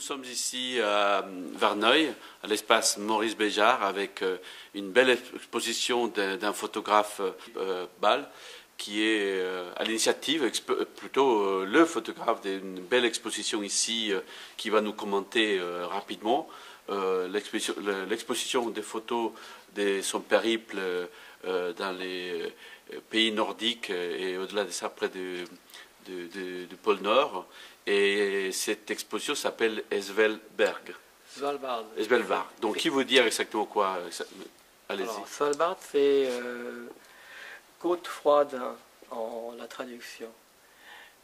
sommes ici à Verneuil, à l'espace Maurice Béjart, avec une belle exposition d'un photographe Ball, qui est à l'initiative, plutôt le photographe d'une belle exposition ici, qui va nous commenter rapidement l'exposition des photos de son périple dans les pays nordiques et au-delà de ça, près du pôle Nord. Et cette exposition s'appelle Svalbard. Svalbard. Donc, qui veut dire exactement quoi? Allez-y. Svalbard, c'est côte froide en la traduction.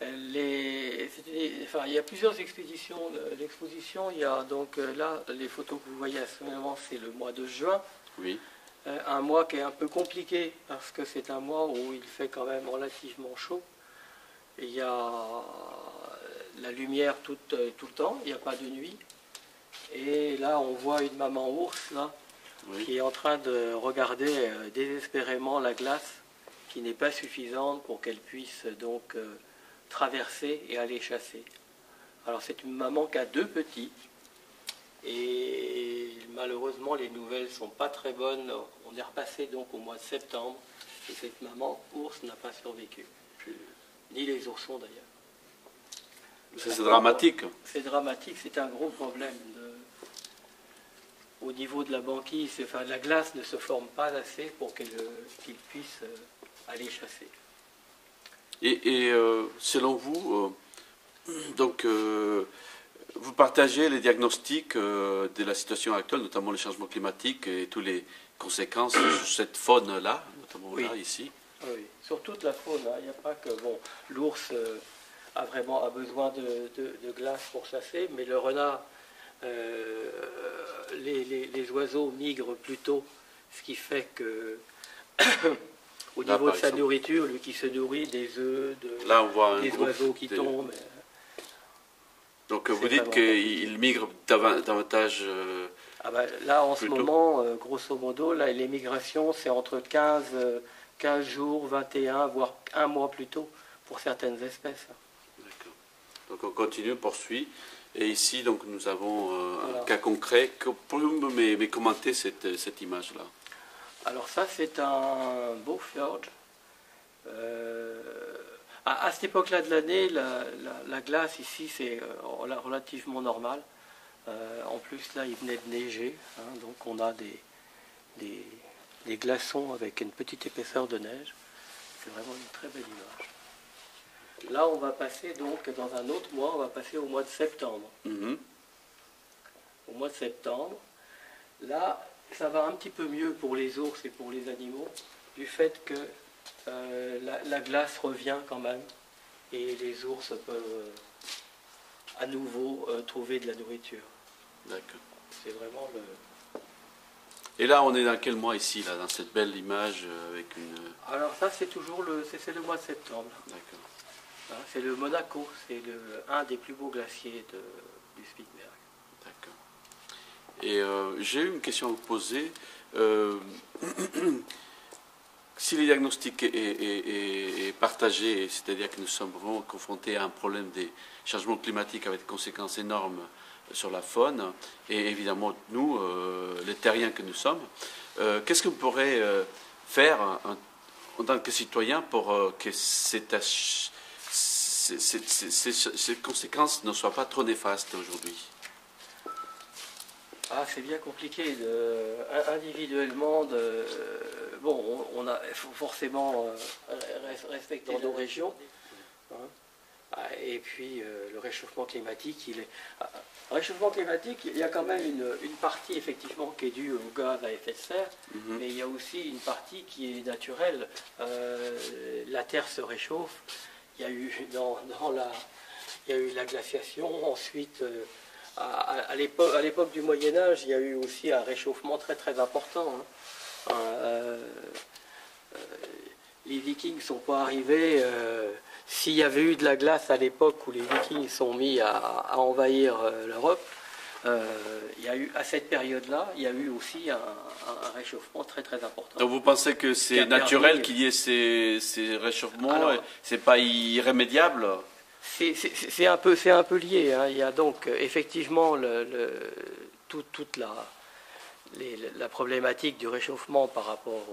Il y a plusieurs expéditions. L'exposition, il y a donc là, les photos que vous voyez à ce moment, c'est le mois de juin. Oui. Un mois qui est un peu compliqué parce que c'est un mois où il fait quand même relativement chaud. Il y a la lumière tout le temps, il n'y a pas de nuit. Et là, on voit une maman ours là, oui, qui est en train de regarder désespérément la glace, qui n'est pas suffisante pour qu'elle puisse donc traverser et aller chasser. Alors c'est une maman qui a 2 petits. Et malheureusement, les nouvelles ne sont pas très bonnes. On est repassé donc au mois de septembre. Et cette maman ours n'a pas survécu. Ni les oursons d'ailleurs. C'est dramatique. C'est dramatique, c'est un gros problème. Au niveau de la banquise, la glace ne se forme pas assez pour qu'il puisse aller chasser. Et selon vous, donc, vous partagez les diagnostics de la situation actuelle, notamment le changement climatique et toutes les conséquences sur cette faune-là, notamment oui, là, ici. Oui, sur toute la faune. Il n'y a pas que l'ours a besoin de glace pour chasser, mais le renard, les oiseaux migrent plus tôt, ce qui fait que au niveau de sa nourriture, lui qui se nourrit des œufs, là, on voit des oiseaux qui tombent. Donc vous dites qu'il migre davantage là, en ce moment, grosso modo, là, les migrations, c'est entre 15 jours, 21, voire un mois plus tôt pour certaines espèces. D'accord. Donc on continue, on poursuit. Et ici, donc, nous avons un cas concret. Pouvez-vous me commenter cette image-là? Alors ça, c'est un beau fjord. À cette époque-là de l'année, la glace ici, c'est relativement normal. En plus, là, il venait de neiger. Donc, on a des glaçons avec une petite épaisseur de neige. C'est vraiment une très belle image. Là, on va passer donc dans un autre mois, on va passer au mois de septembre. Mm-hmm. Au mois de septembre, là, ça va un petit peu mieux pour les ours et pour les animaux, du fait que la glace revient quand même et les ours peuvent à nouveau trouver de la nourriture. D'accord. C'est vraiment le... Et là, on est dans quel mois ici, là, dans cette belle image avec une... Alors ça, c'est toujours le mois de septembre. D'accord. C'est le Monaco, c'est un des plus beaux glaciers du Spitsberg. D'accord. Et j'ai une question à vous poser. Si le diagnostic est partagé, c'est-à-dire que nous sommes vraiment confrontés à un problème des changements climatiques avec des conséquences énormes sur la faune, et évidemment nous, les terriens que nous sommes, qu'est-ce qu'on pourrait faire en tant que citoyen pour que ces conséquences ne soient pas trop néfastes aujourd'hui? C'est bien compliqué. Individuellement, on a forcément respecté nos régions. Et puis le réchauffement climatique, réchauffement climatique, il y a quand même une partie effectivement qui est due au gaz à effet de serre, mais il y a aussi une partie qui est naturelle. La Terre se réchauffe. Il y a eu la glaciation. Ensuite, à l'époque du Moyen Âge, il y a eu aussi un réchauffement très très important. Les Vikings ne sont pas arrivés. S'il y avait eu de la glace à l'époque où les Vikings sont mis à envahir l'Europe, il y a eu, à cette période-là, il y a eu aussi un réchauffement très très important. Donc vous pensez que c'est naturel qu'il y ait ces réchauffements? C'est pas irrémédiable? C'est un peu lié. Hein. Il y a donc effectivement toute la problématique du réchauffement par rapport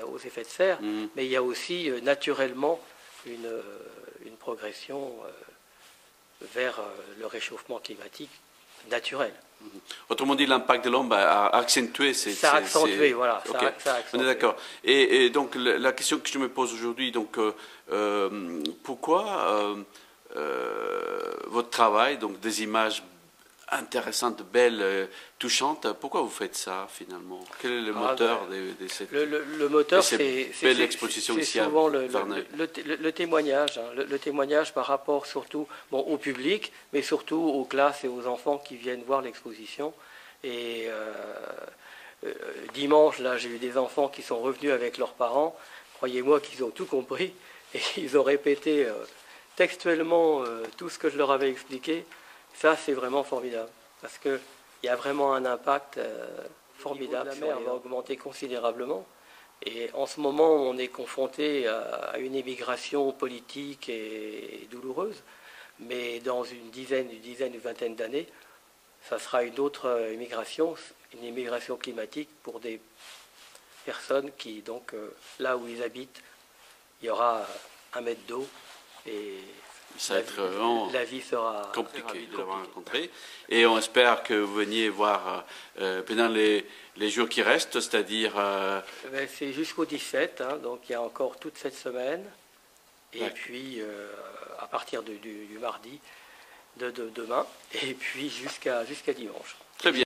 aux effets de serre, mais il y a aussi naturellement une progression vers le réchauffement climatique naturel. Autrement dit, l'impact de l'homme a accentué ça a accentué, voilà. Okay. Ça a accentué. On est d'accord. Et donc, la question que je me pose aujourd'hui, donc, pourquoi votre travail, donc des images intéressantes, belles, touchantes, pourquoi vous faites ça finalement? Quel est le moteur de cette le moteur, c'est belle exposition ici souvent à Verneuil? le témoignage, hein, le témoignage par rapport surtout au public, mais surtout aux classes et aux enfants qui viennent voir l'exposition. Et dimanche, là, j'ai eu des enfants qui sont revenus avec leurs parents. Croyez-moi qu'ils ont tout compris et ils ont répété textuellement tout ce que je leur avais expliqué. Ça, c'est vraiment formidable, parce qu'il y a vraiment un impact formidable. La mer va augmenter considérablement, et en ce moment, on est confronté à une émigration politique et douloureuse, mais dans une dizaine, une vingtaine d'années, ça sera une autre immigration, une immigration climatique pour des personnes qui, donc, là où ils habitent, il y aura 1 mètre d'eau, et ça va être vraiment la vie sera compliquée de l'avoir rencontré. Et on espère que vous veniez voir pendant les jours qui restent, c'est-à-dire... C'est jusqu'au 17, hein, donc il y a encore toute cette semaine. Et puis, à partir du mardi de demain, et puis jusqu'à dimanche. Très bien.